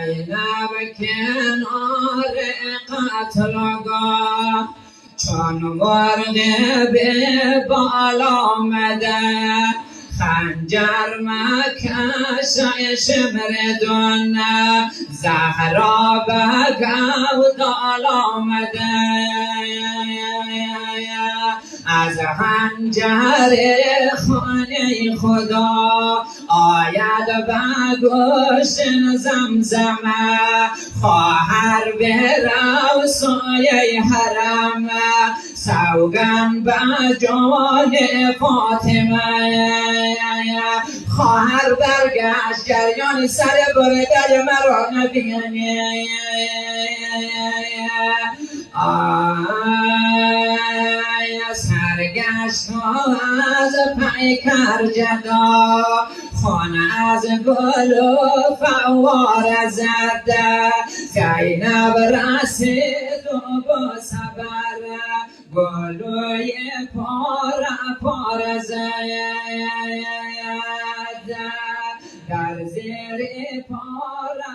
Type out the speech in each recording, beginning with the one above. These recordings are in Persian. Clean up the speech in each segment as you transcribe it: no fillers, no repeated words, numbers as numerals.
زینب کنار قتلگاه چون مرغ به بال آمده خنجر مکش شمردون زهرا به گودال آمده از خنجر خانه خدا آید به گوشن زمزمه خواهر برو سایه حرم سوگن به جان فاطمه خواهر برگشت گریان سر برده مرا نبینی سرگشت از پیکر جدا خانه از گل و فوار زده زینب رسید و با صبر گلوی پار زده در زیر پا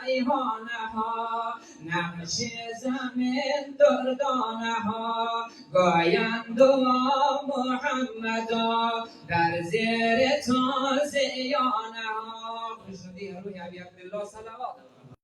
ریحانه ها نقش زمین دردانه ها گویند محمدا در زیر تازیانه ها خوش روی عبی عبدالله صلوات